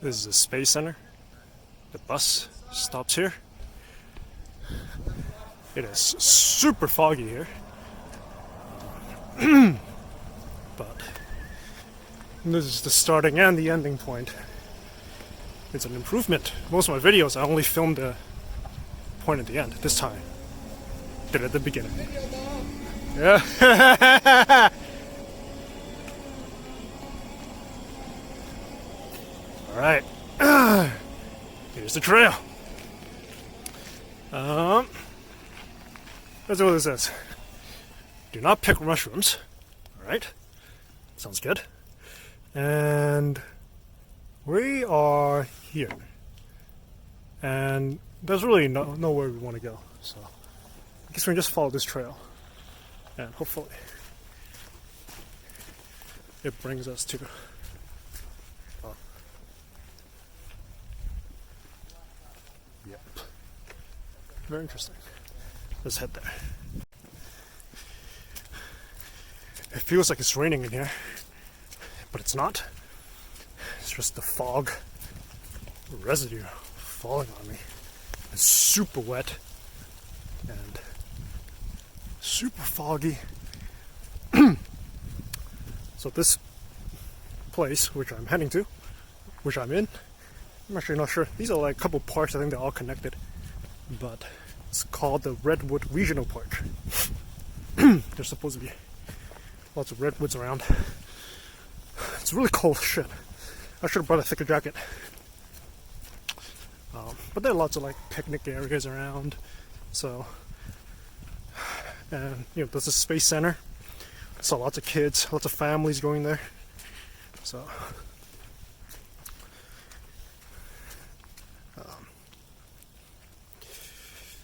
This is the Space Center. The bus stops here. It is super foggy here. But this is the starting and the ending point. It's an improvement. Most of my videos I only filmed the point at the end. This time, did it at the beginning. Yeah. All right. Here's the trail. That's what it says. Do not pick mushrooms. All right. Sounds good. And we are here. And there's really nowhere we want to go. So I guess we can just follow this trail. And hopefully it brings us to yep. Very interesting. Let's head there. It feels like it's raining in here, but it's not. It's just the fog residue falling on me. It's super wet and super foggy. So this place, which I'm heading to, which I'm in, I'm actually not sure. These are like a couple parks. I think they're all connected, but it's called the Redwood Regional Park. There's supposed to be lots of redwoods around. It's really cold shit. I should have brought a thicker jacket. But there are lots of like picnic areas around. So, and there's a space center. So lots of kids, lots of families going there. So,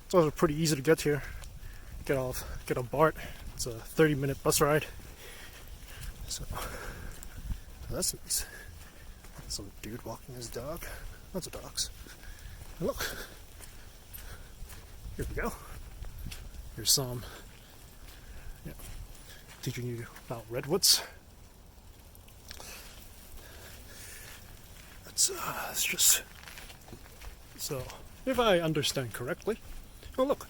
it's also pretty easy to get here. Get on BART. It's a 30-minute bus ride. So that's nice. Some dude walking his dog. Lots of dogs. And look, here we go. Here's some teaching you about redwoods. It's just so. If I understand correctly, oh look,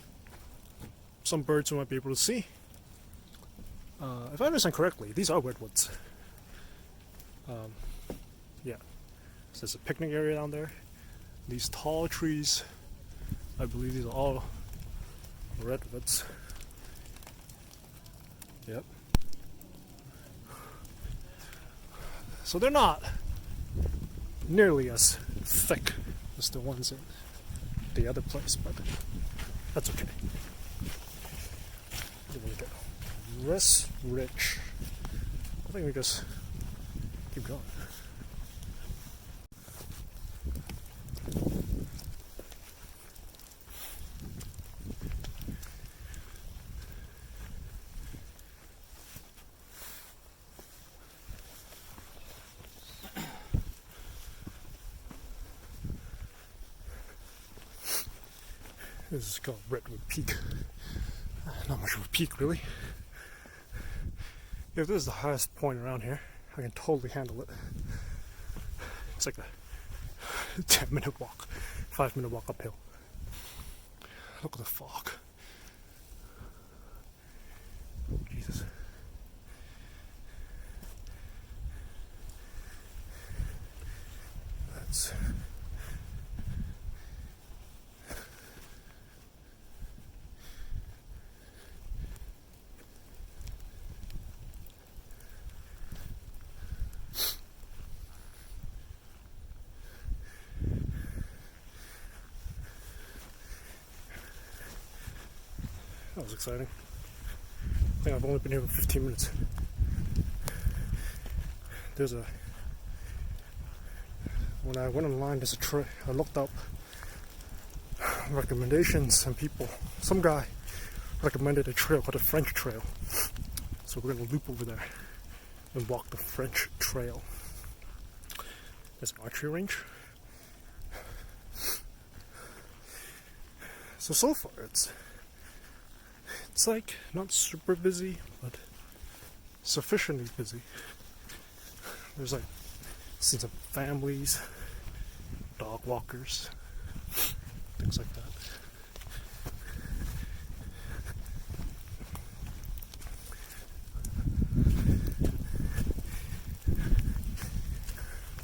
some birds we might be able to see. If I understand correctly, these are redwoods. Yeah, so there's a picnic area down there. These tall trees, I believe these are all redwoods. Yep. So they're not nearly as thick as the ones in the other place, but that's okay. We're gonna go less rich. I think we just keep going. This is called Redwood Peak. Not much of a peak, really. If this is the highest point around here, I can totally handle it. It's like a 10-minute walk, 5-minute walk uphill. Look at the fog. Jesus. That's... That was exciting. I think I've only been here for 15 minutes. When I went online, I looked up recommendations and people. Some guy recommended a trail called the French Trail. So we're gonna loop over there and walk the French Trail. There's an archery range. So far it's like not super busy, but sufficiently busy. There's like seen some families dog walkers, things like that.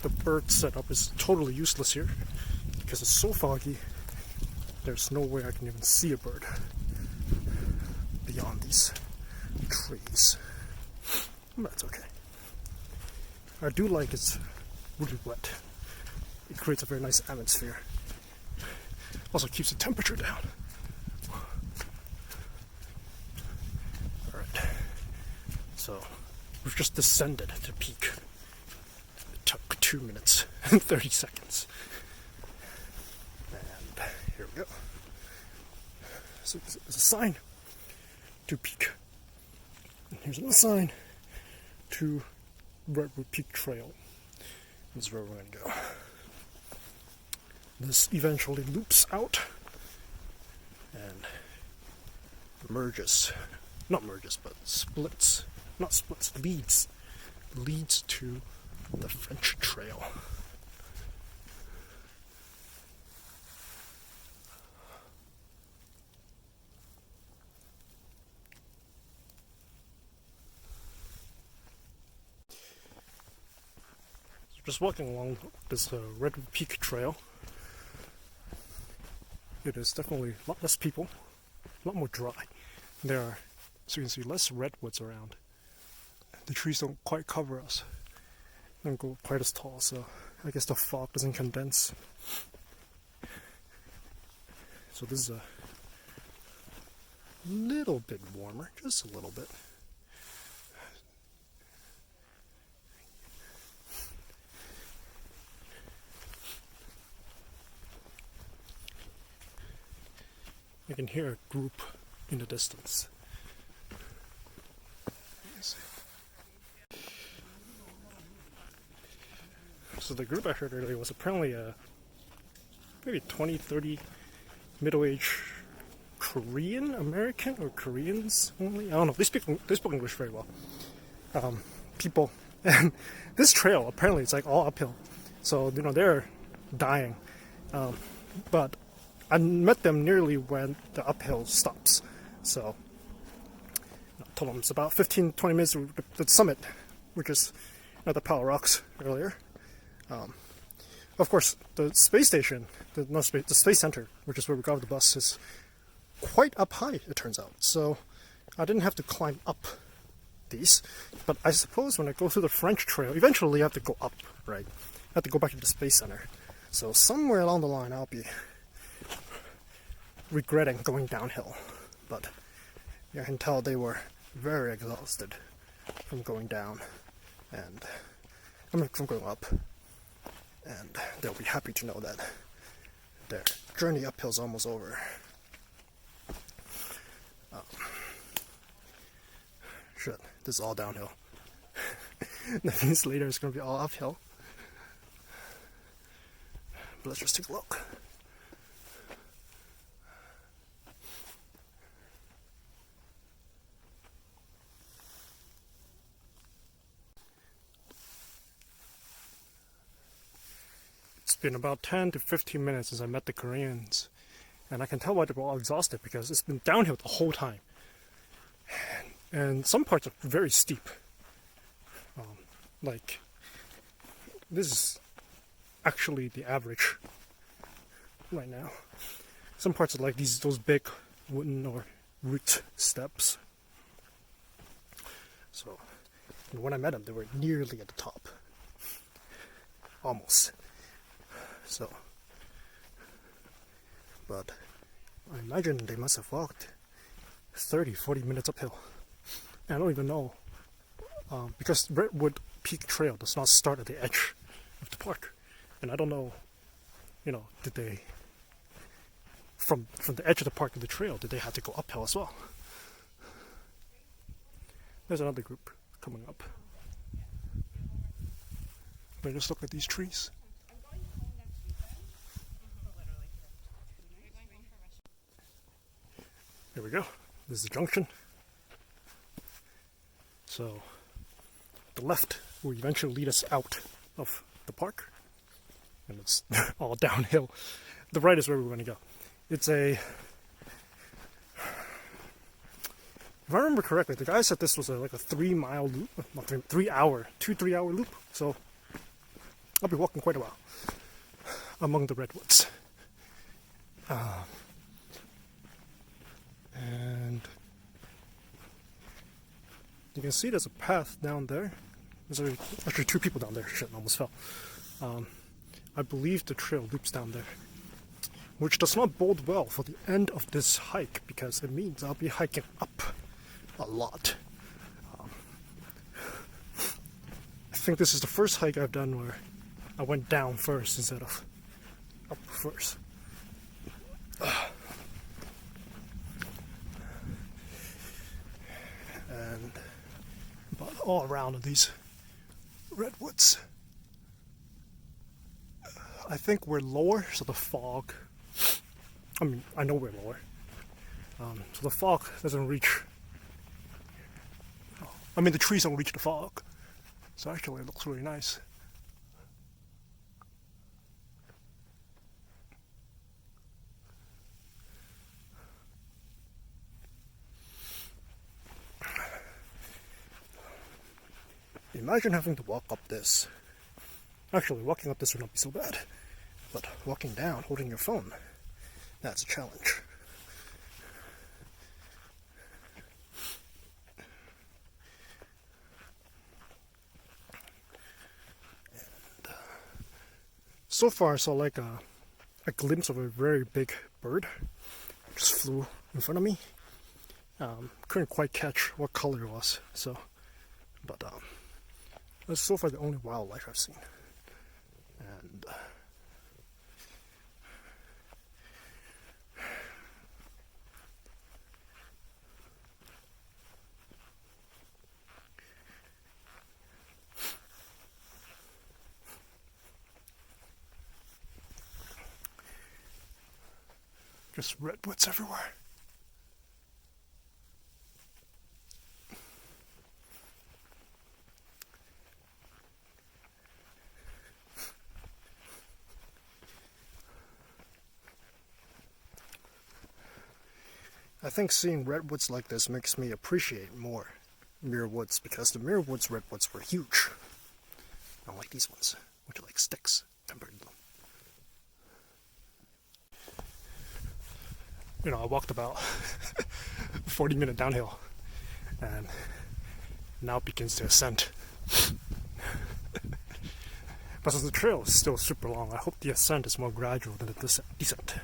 The bird setup is totally useless here because it's so foggy. There's no way I can even see a bird beyond these trees. But that's okay. I do like it's really wet. It creates a very nice atmosphere. Also keeps the temperature down. Alright. So we've just descended to peak. It took 2 minutes and 30 seconds. And here we go. So there's a sign to peak. And here's another sign to Redwood Peak Trail. This is where we're going to go. This eventually loops out and merges, not merges, but splits, not splits, leads to the French Trail. Just walking along this Redwood Peak Trail, it is definitely a lot less people, a lot more dry. There are, as you can see, less redwoods around. The trees don't quite cover us, they don't go quite as tall, so I guess the fog doesn't condense. So this is a little bit warmer, just a little bit. You can hear a group in the distance. So the group I heard earlier was apparently maybe 20, 30 middle-aged Korean American or Koreans only. I don't know. They spoke English very well. People, and this trail apparently it's like all uphill. So they're dying, but I met them nearly when the uphill stops. So I told them it's about 15-20 minutes to the summit, which is at the Power Rocks earlier. Of course, the space station, the space center, which is where we got off the bus, is quite up high, it turns out. So I didn't have to climb up these. But I suppose when I go through the French Trail, eventually I have to go up, right? I have to go back to the space center. So somewhere along the line, I'll be regretting going downhill, but I can tell they were very exhausted from going down, and from going up, and they'll be happy to know that their journey uphill is almost over. Shit, this is all downhill. Minutes later, it's going to be all uphill. But let's just take a look. It's been about 10 to 15 minutes since I met the Koreans, and I can tell why they were all exhausted because it's been downhill the whole time. And some parts are very steep. Like, this is actually the average right now. Some parts are like those big wooden or root steps. So, when I met them, they were nearly at the top. Almost. So, but I imagine they must have walked 30-40 minutes uphill. And I don't even know, because Redwood Peak Trail does not start at the edge of the park. And I don't know, did they, from the edge of the park to the trail, did they have to go uphill as well? There's another group coming up. But just look at these trees. There we go. This is the junction. So, the left will eventually lead us out of the park. and it's all downhill. The right is where we're going to go. It's a, if I remember correctly, the guy said this was like a 3-mile loop, not 3-hour, 2-3 hour loop. So I'll be walking quite a while among the redwoods. And you can see there's a path down there. There's actually 2 people down there. Shit, I almost fell. I believe the trail loops down there, which does not bode well for the end of this hike because it means I'll be hiking up a lot. I think this is the first hike I've done where I went down first instead of up first. And but all around these redwoods, I think we're lower, so the fog, I mean, I know we're lower, so the fog doesn't reach, I mean the trees don't reach the fog, so actually it looks really nice. Imagine having to walk up this. Actually, walking up this would not be so bad, but walking down holding your phone, that's a challenge. And, so far I saw like a glimpse of a very big bird, just flew in front of me. Couldn't quite catch what color it was, so, but that's so far the only wildlife I've seen. And just redwoods everywhere. I think seeing redwoods like this makes me appreciate more Muir Woods because the Muir Woods redwoods were huge. Not like these ones, which are like sticks compared to them. You know, I walked about 40-minute downhill and now it begins to ascend. But since the trail is still super long, I hope the ascent is more gradual than the descent.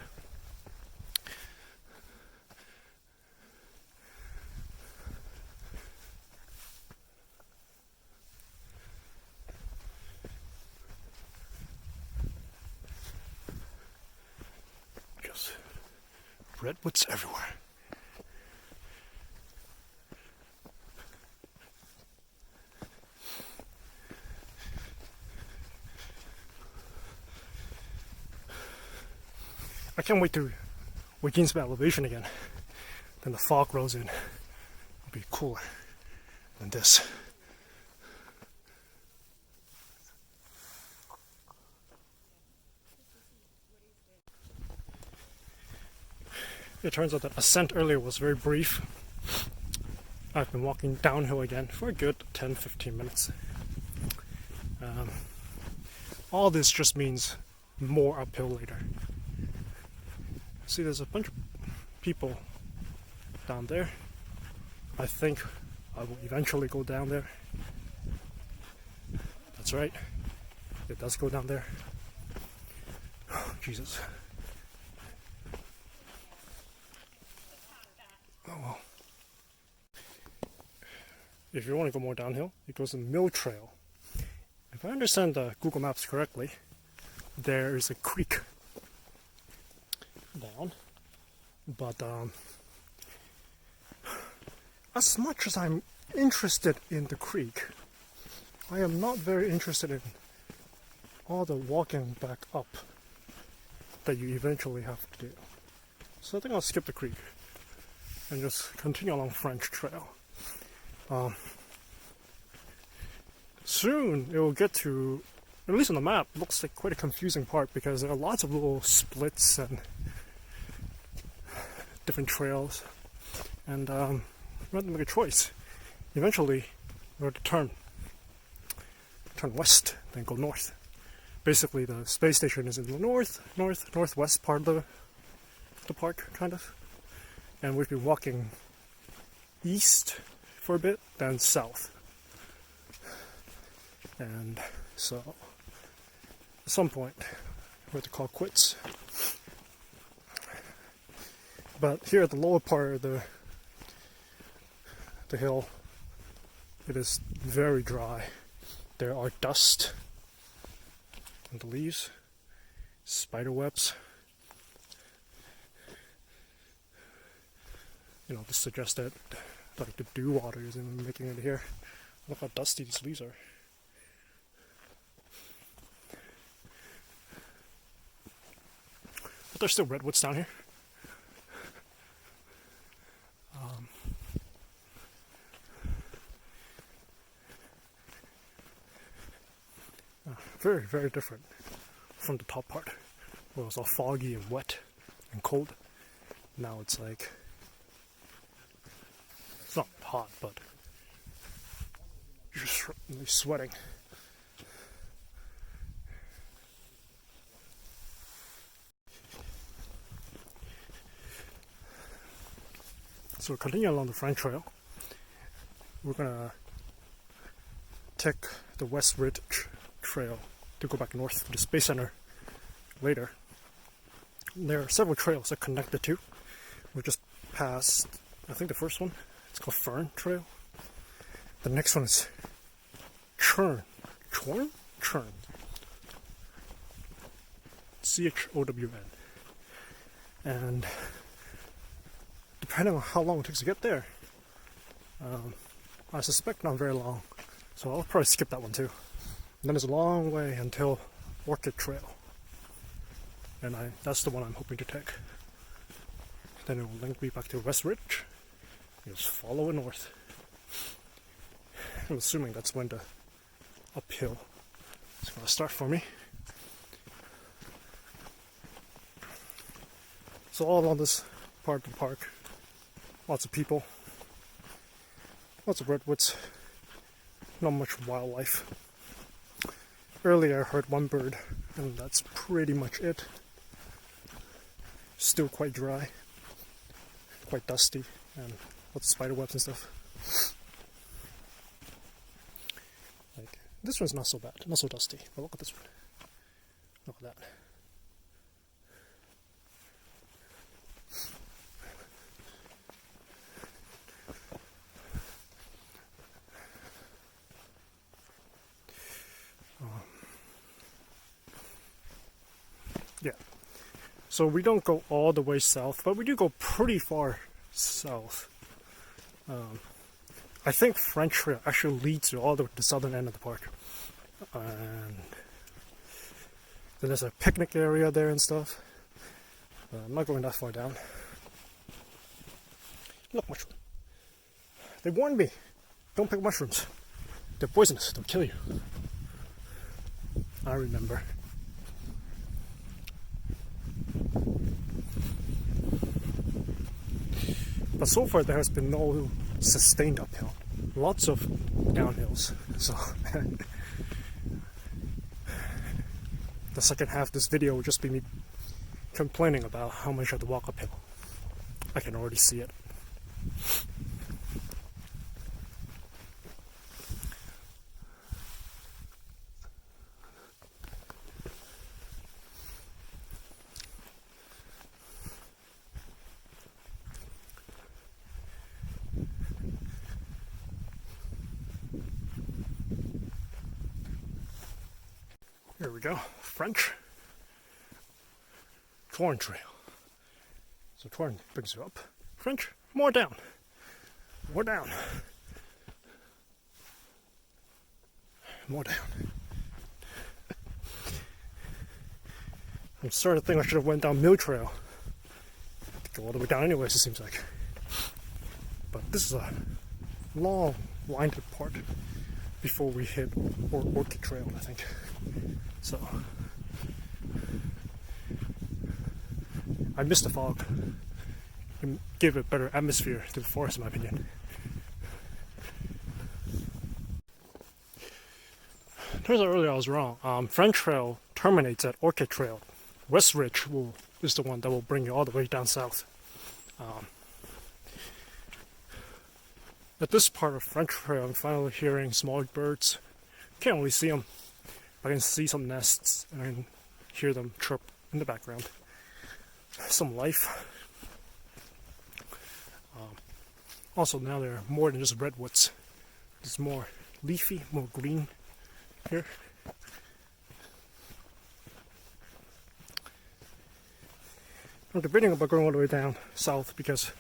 Just redwoods everywhere. I can't wait to gain some elevation again. Then the fog rolls in. It'll be cooler than this. It turns out that ascent earlier was very brief. I've been walking downhill again for a good 10-15 minutes. All this just means more uphill later. See, there's a bunch of people down there. I think I will eventually go down there. That's right. It does go down there. Oh, Jesus. Oh well. If you want to go more downhill, it goes to the Mill Trail. If I understand the Google Maps correctly, there is a creek down, but as much as I'm interested in the creek, I am not very interested in all the walking back up that you eventually have to do. So I think I'll skip the creek and just continue along French Trail. Soon it will get to at least on the map, looks like quite a confusing park because there are lots of little splits and different trails. And we had to make a choice. Eventually, we had to turn west, then go north. Basically, the space station is in the northwest part of the park, kind of. And we've been walking east for a bit, then south. And so, at some point, we had to call quits. But here at the lower part of the hill, it is very dry. There are dust on the leaves, spider webs. You know, this suggests that like the dew water is even making it here. Look how dusty these leaves are. But there's still redwoods down here. Very, very different from the top part, where it was all foggy and wet and cold. Now it's like, it's not hot, but you're certainly sweating. So continuing along the French Trail, we're gonna take the West Ridge Trail to go back north to the Space Center later. There are several trails that connect the two. We just passed, I think the first one, it's called Fern Trail. The next one is Churn. CHOWN. And depending on how long it takes to get there, I suspect not very long. So I'll probably skip that one too. And then there's a long way until Orchid Trail. And that's the one I'm hoping to take. Then it will link me back to West Ridge. Just follow it north. I'm assuming that's when the uphill is going to start for me. So all along this part of the park, lots of people, lots of redwoods, not much wildlife. Earlier I heard one bird, and that's pretty much it. Still quite dry, quite dusty, and lots of spider webs and stuff. Like, this one's not so bad, not so dusty, but look at this one. Look at that. Yeah, so we don't go all the way south, but we do go pretty far south. I think French Trail actually leads to all the southern end of the park. And then there's a picnic area there and stuff. I'm not going that far down. Look, mushroom. They warned me, don't pick mushrooms. They're poisonous, they'll kill you. I remember. But so far there has been no sustained uphill. Lots of downhills. So the second half of this video will just be me complaining about how much I have to walk uphill. I can already see it. Here we go, French Torn Trail. So Torn brings you up. French, more down. More down. More down. I'm starting to think I should have went down Mill Trail to go all the way down anyways, it seems like. But this is a long, winding part before we hit Orchid Trail, I think. So I missed the fog. It gave a better atmosphere to the forest, in my opinion. Turns out earlier I was wrong. French Trail terminates at Orchid Trail. West Ridge is the one that will bring you all the way down south. At this part of French Trail, I'm finally hearing small birds. Can't really see them. I can see some nests and I can hear them chirp in the background. Some life. Also, now there are more than just redwoods. There's more leafy, more green here. I'm debating about going all the way down south because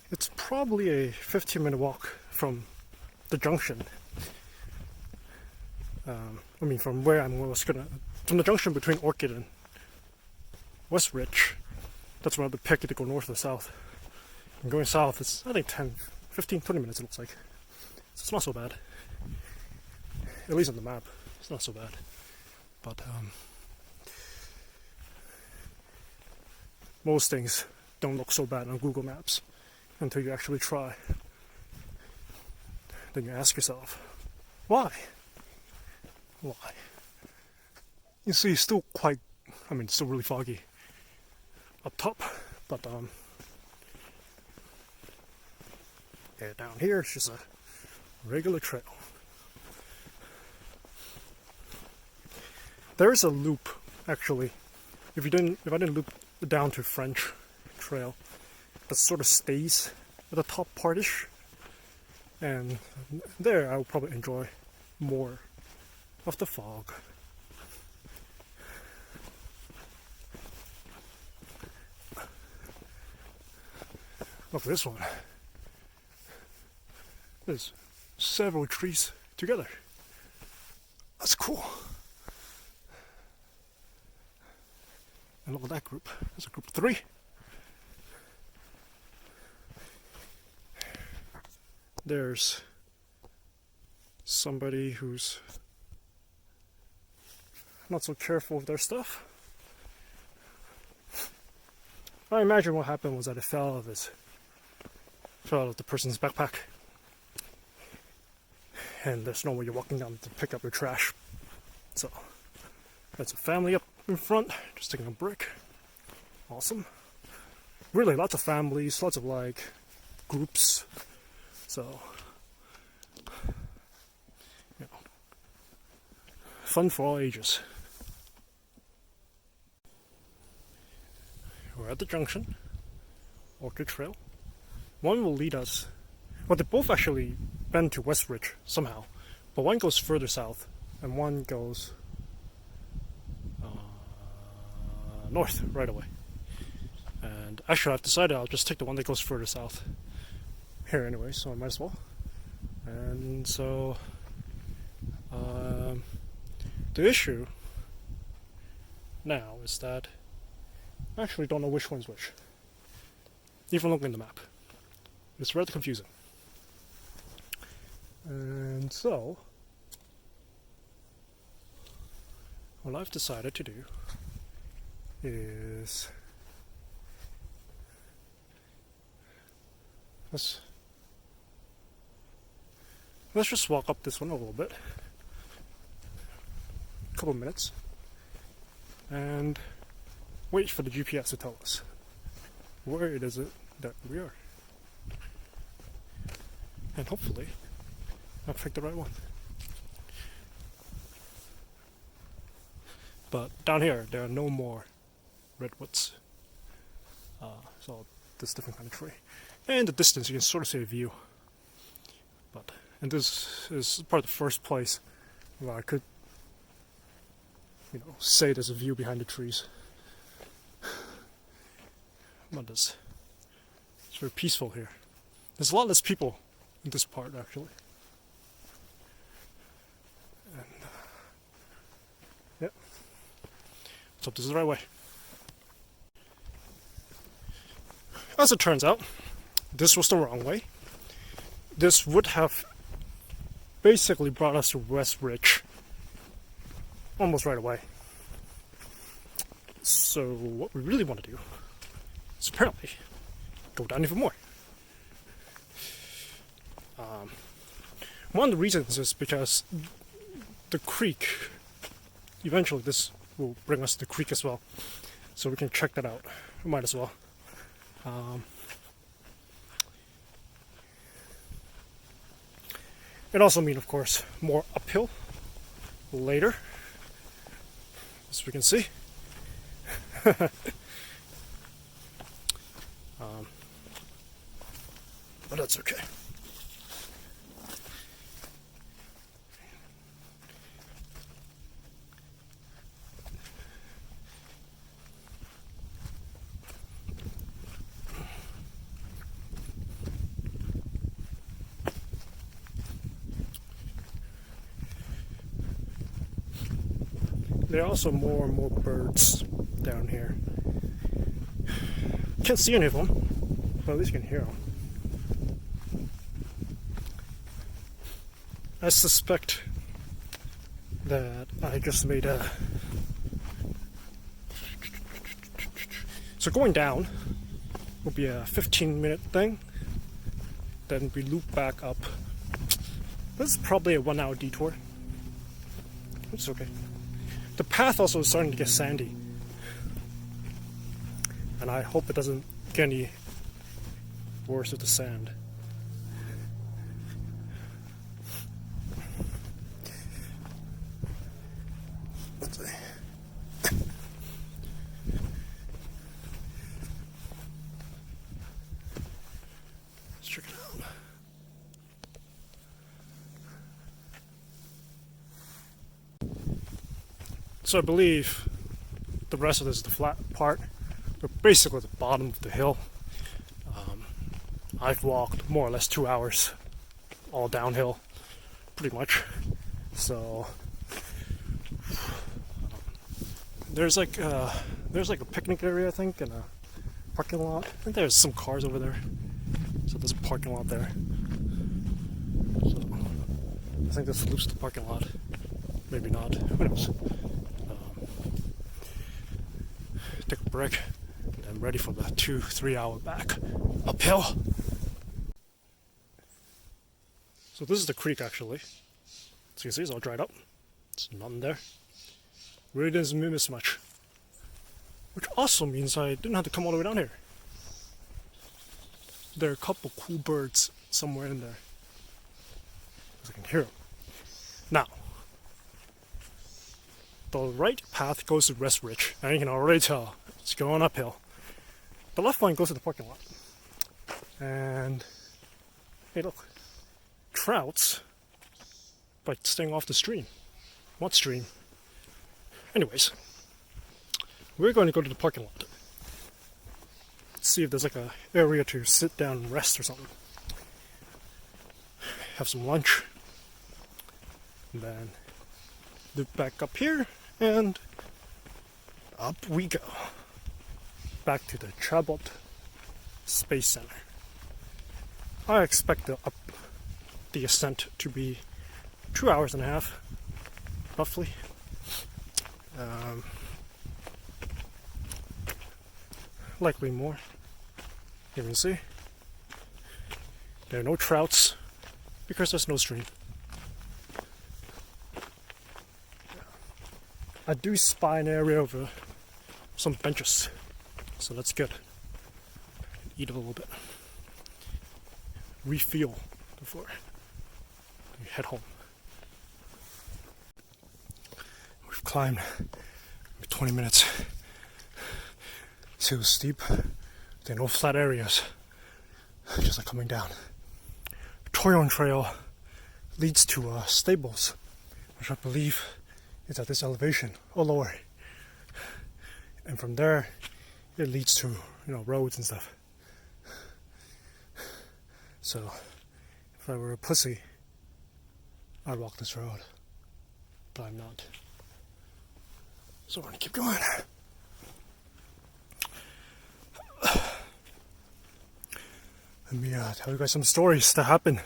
it's probably a 15-minute walk from the junction. From where from the junction between Orchid and West Ridge. That's where I have to pick it to go north or south. And going south, it's I think 15, 20 minutes it looks like. So it's not so bad. At least on the map, it's not so bad. But most things don't look so bad on Google Maps until you actually try. Then you ask yourself, why? Why? You see, it's still it's still really foggy up top, but yeah, down here it's just a regular trail. There is a loop, actually. If I didn't loop down to French Trail, that sort of stays at the top partish, and there I will probably enjoy more of the fog. Look at this one. There's several trees together. That's cool. And look at that group. There's a group of 3. There's somebody who's not so careful with their stuff. I imagine what happened was that it fell out of the person's backpack. And there's no way you're walking down to pick up your trash. So, that's a family up in front, just taking a break. Awesome. Really, lots of families, lots of groups. So, fun for all ages. We're at the junction, Orchid Trail. One will lead us, well, they both actually bend to West Ridge somehow, but one goes further south and one goes north right away. And actually I've decided I'll just take the one that goes further south here anyway, so I might as well. And so the issue now is that I actually don't know which one's which, even looking at the map. It's rather confusing. And so what I've decided to do is let's just walk up this one a little bit, a couple of minutes, and wait for the GPS to tell us where it is that we are. And hopefully I'll pick the right one. But down here there are no more redwoods. So this different kind of tree. And in the distance you can sort of see a view. And this is probably the first place where I could say there's a view behind the trees. But it's very peaceful here. There's a lot less people in this part actually. And yep. So this is the right way. As it turns out, this was the wrong way. This would have basically brought us to West Ridge almost right away. So what we really want to do is apparently go down even more. One of the reasons is because the creek, eventually this will bring us to the creek as well, so we can check that out. We might as well. It also means, of course, more uphill later, as we can see. But that's okay. There are also more and more birds down here. Can't see any of them, but at least you can hear them. I suspect that I just made a... So going down will be a 15-minute thing. Then we loop back up. This is probably a 1-hour detour. It's okay. The path also is starting to get sandy. And I hope it doesn't get any worse with the sand. Let's see. Let's check it out. So I believe the rest of this is the flat part. We're basically at the bottom of the hill. I've walked more or less 2 hours, all downhill, pretty much. So there's like a picnic area, I think, and a parking lot. I think there's some cars over there. So there's a parking lot there. So I think this loops the parking lot. Maybe not. Who knows? Take a break, and I'm ready for the 2-3 hour back uphill. So this is the creek actually. So you can see it's all dried up. There's nothing there. Really doesn't miss much. Which also means I didn't have to come all the way down here. There are a couple cool birds somewhere in there. Because I can hear them. Now, the right path goes to West Ridge, and you can already tell it's going uphill. The left one goes to the parking lot. And hey, look, trouts by staying off the stream. What stream? Anyways, we're going to go to the parking lot. See if there's like a area to sit down and rest or something. Have some lunch, and then loop back up here, and up we go. Back to the Chabot Space Center. I expect the ascent to be 2.5 hours, roughly. Likely more. You can see there are no trouts because there's no stream. I do spy an area over some benches, so that's good. Eat a little bit, refuel before we head home. We've climbed 20 minutes. See, it was steep. There are no flat areas, just like coming down. Toyon Trail leads to stables, which I believe is at this elevation or lower, and from there it leads to roads and stuff. So if I were a pussy, I'd walk this road, but I'm not. So we're gonna keep going. Let me tell you guys some stories that happened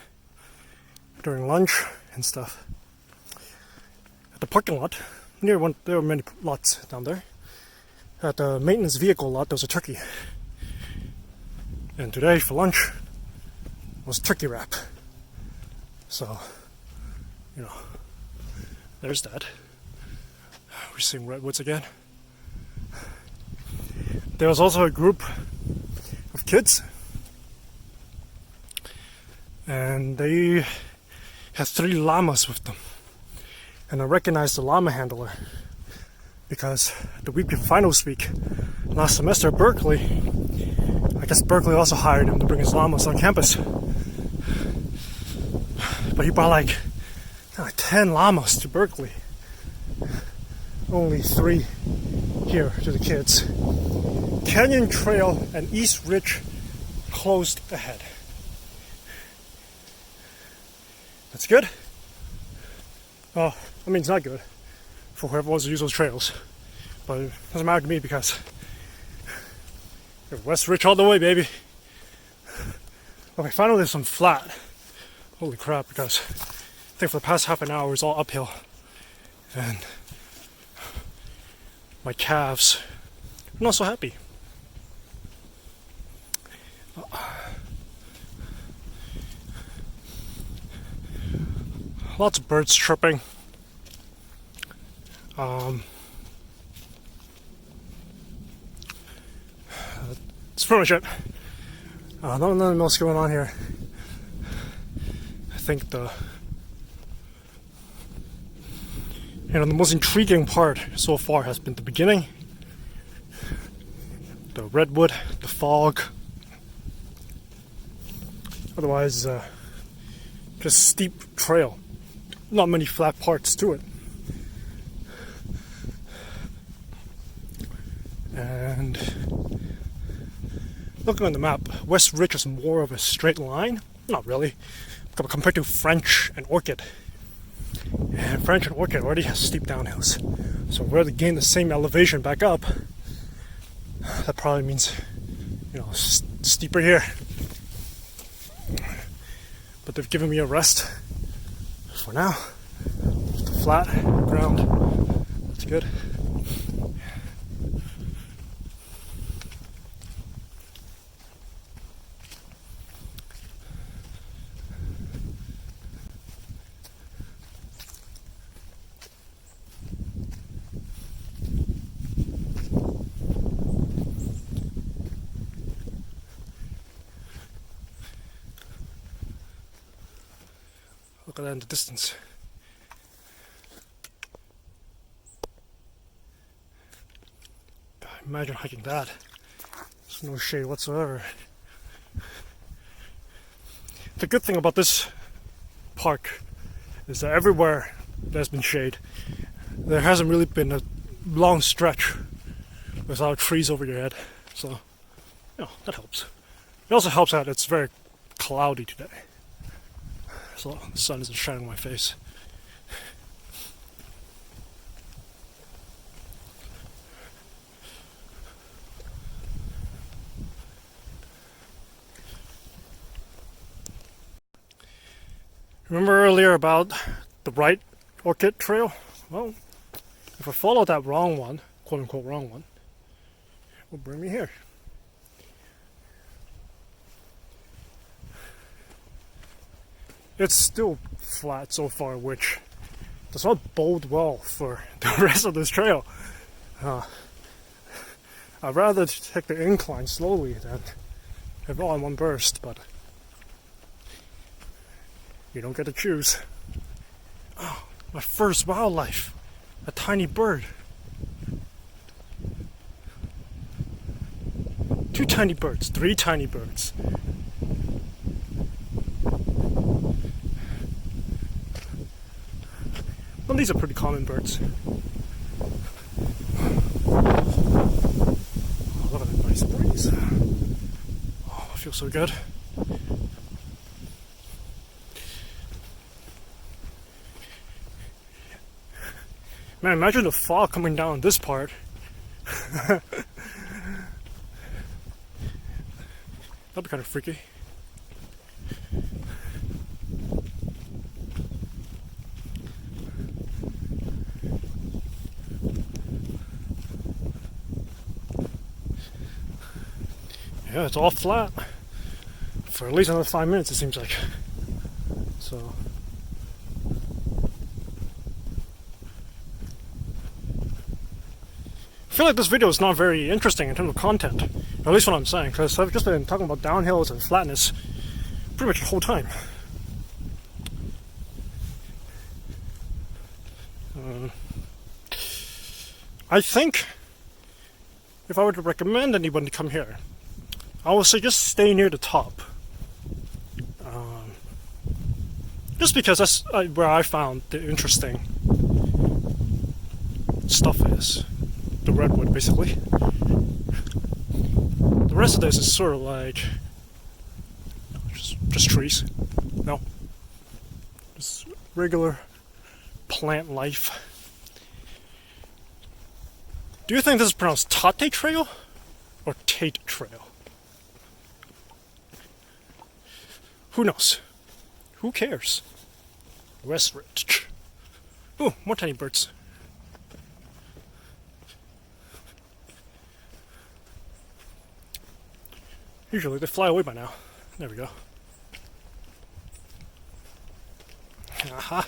during lunch and stuff. At the parking lot, near one, there are many lots down there. At the maintenance vehicle lot, there was a turkey. And today for lunch was turkey wrap. So, you know, there's that. We're seeing redwoods again. There was also a group of kids, and they had 3 llamas with them. And I recognized the llama handler because the week before finals week last semester at Berkeley, I guess Berkeley also hired him to bring his llamas on campus. But he brought like 10 llamas to Berkeley. Only 3 here to the kids. Canyon Trail and East Ridge closed ahead. That's good? Oh, I mean, it's not good for whoever wants to use those trails. But it doesn't matter to me because West Ridge all the way, baby. Okay, finally there's some flat. Holy crap, because I think for the past half an hour it's all uphill. And my calves are not so happy. Lots of birds chirping. That's pretty much it. Nothing else going on here. I think the most intriguing part so far has been the beginning. The redwood, the fog. Otherwise, just steep trail. Not many flat parts to it. And looking on the map, West Ridge is more of a straight line. Not really, compared to French and Orchid. And French and Orchid already has steep downhills. So we're to gain the same elevation back up. That probably means, steeper here. But they've given me a rest for now. Just a flat ground. That's good. Look at that in the distance. Imagine hiking that. There's no shade whatsoever. The good thing about this park is that everywhere there's been shade. There hasn't really been a long stretch without trees over your head. So, that helps. It also helps that it's very cloudy today. So the sun isn't shining on my face. Remember earlier about the right orchid trail? Well, if I follow that wrong one, quote unquote wrong one, it will bring me here. It's still flat so far, which does not bode well for the rest of this trail. I'd rather take the incline slowly than have it all in one burst, but you don't get to choose. Oh, my first wildlife, a tiny bird. 2 tiny birds, 3 tiny birds. Well, these are pretty common birds. Oh, look at that nice breeze. Oh, it feels so good. Man, imagine the fog coming down this part. That'd be kind of freaky. Yeah, it's all flat for at least another 5 minutes, it seems like. So I feel like this video is not very interesting in terms of content, or at least what I'm saying, because I've just been talking about downhills and flatness pretty much the whole time. I think if I were to recommend anyone to come here, I would say just stay near the top. Just because that's where I found the interesting stuff is. The redwood, basically. The rest of this is sort of like just trees. No. Just regular plant life. Do you think this is pronounced Tate Trail or Tate Trail? Who knows? Who cares? West Ridge. Ooh, more tiny birds. Usually they fly away by now. There we go. Aha.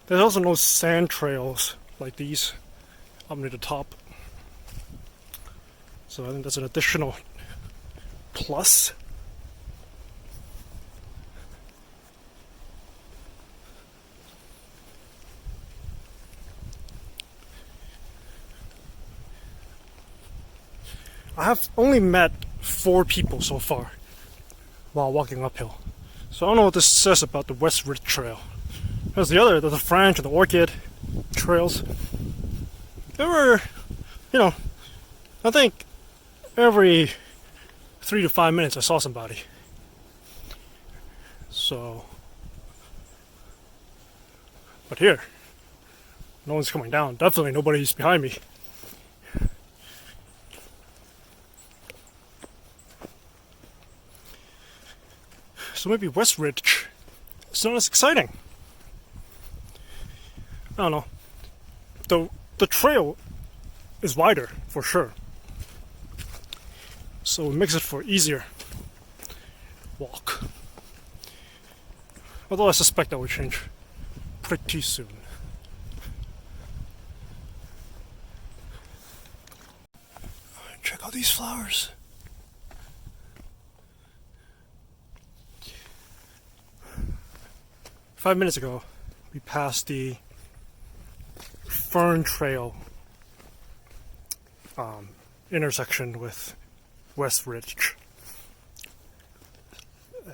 There's also no sand trails like these up near the top. So I think that's an additional plus. I have only met 4 people so far while walking uphill. So I don't know what this says about the West Ridge Trail. There's the French and the Orchid trails. There were, I think every 3 to 5 minutes I saw somebody. So, but here, no one's coming down. Definitely nobody's behind me. So maybe West Ridge is not as exciting. I don't know. The trail is wider for sure, so it makes it for easier walk. Although I suspect that will change pretty soon. Check out these flowers. Five minutes ago, we passed the Fern Trail intersection with West Ridge,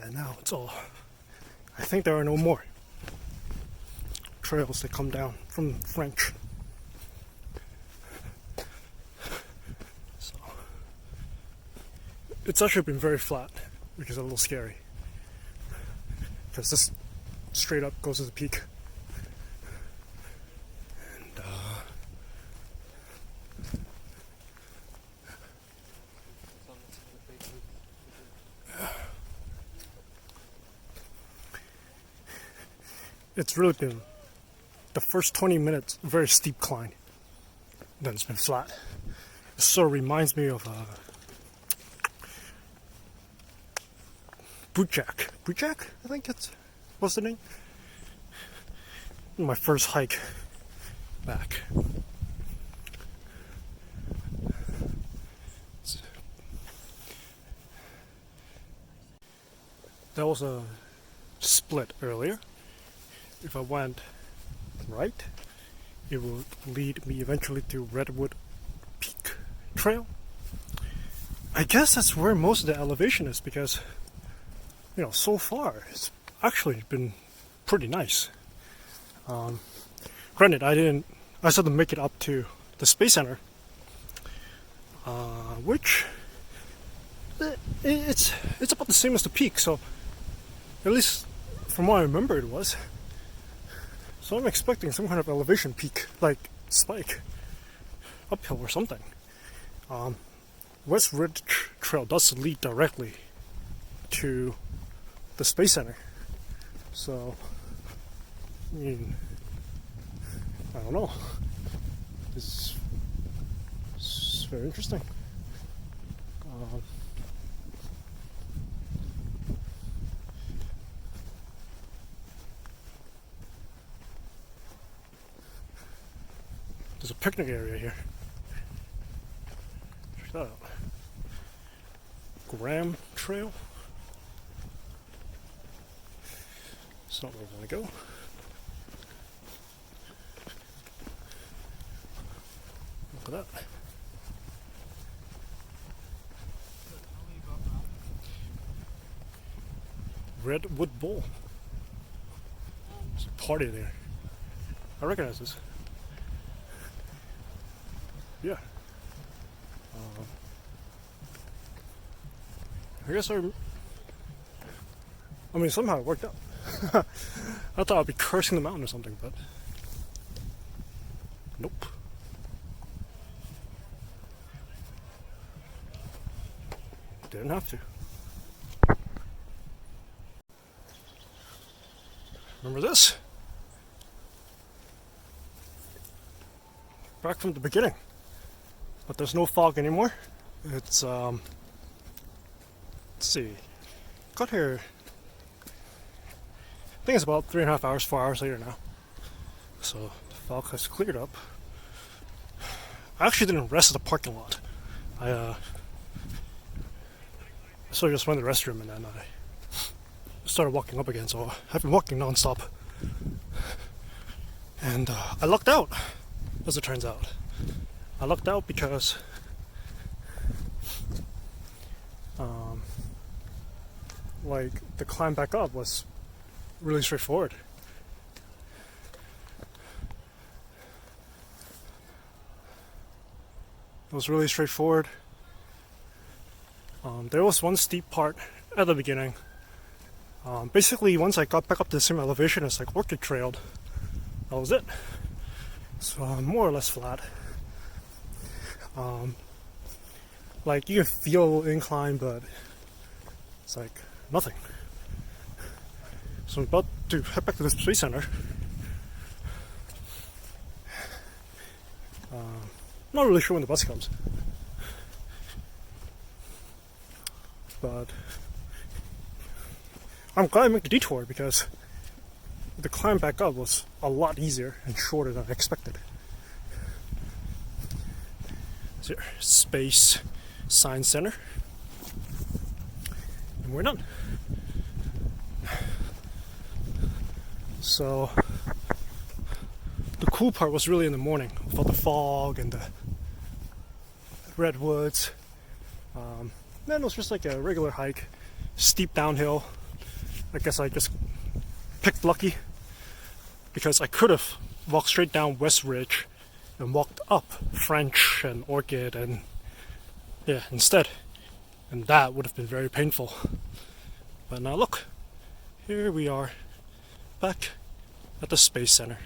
and now it's all. I think there are no more trails that come down from French. So it's actually been very flat, which is a little scary, because this straight up goes to the peak. It's really been the first 20 minutes, a very steep climb. Then it's been flat. It sort of reminds me of Bootjack. Bootjack, I think it's what's the name? My first hike back. There was a split earlier. If I went right, it will lead me eventually to Redwood Peak Trail. I guess that's where most of the elevation is because, so far it's actually been pretty nice. Granted, I still didn't make it up to the Space Center, which it's about the same as the peak, so at least from what I remember it was. So I'm expecting some kind of elevation peak, like spike, uphill or something. West Ridge Trail does lead directly to the Space Center. So, I mean, I don't know. It's very interesting. There's a picnic area here. Check that out. Graham Trail. It's not where we want to go. Look at that. Redwood Bowl. There's a party there. I recognize this. Yeah. I guess I mean, somehow it worked out. I thought I'd be cursing the mountain or something, but nope. Didn't have to. Remember this? Back from the beginning. But there's no fog anymore. It's let's see. Got here, I think it's about 3.5 hours, 4 hours later now. So the fog has cleared up. I actually didn't rest at the parking lot. I so I just went to the restroom and then I started walking up again. So I've been walking non-stop. And I lucked out, as it turns out. I lucked out because like the climb back up was really straightforward. It was really straightforward. There was one steep part at the beginning. Basically, once I got back up to the same elevation as like Orchid Trailed, that was it. So more or less flat. Like you can feel incline, but it's like nothing. So I'm about to head back to the Space Center. Not really sure when the bus comes, but I'm glad I made the detour because the climb back up was a lot easier and shorter than I expected. So here, Space Science Center, and we're done. So the cool part was really in the morning with all the fog and the redwoods. Then it was just like a regular hike, steep downhill. I guess I just picked lucky because I could have walked straight down West Ridge and walked up French and Orchid and yeah, instead. And that would have been very painful. But now look, here we are back at the Space Center.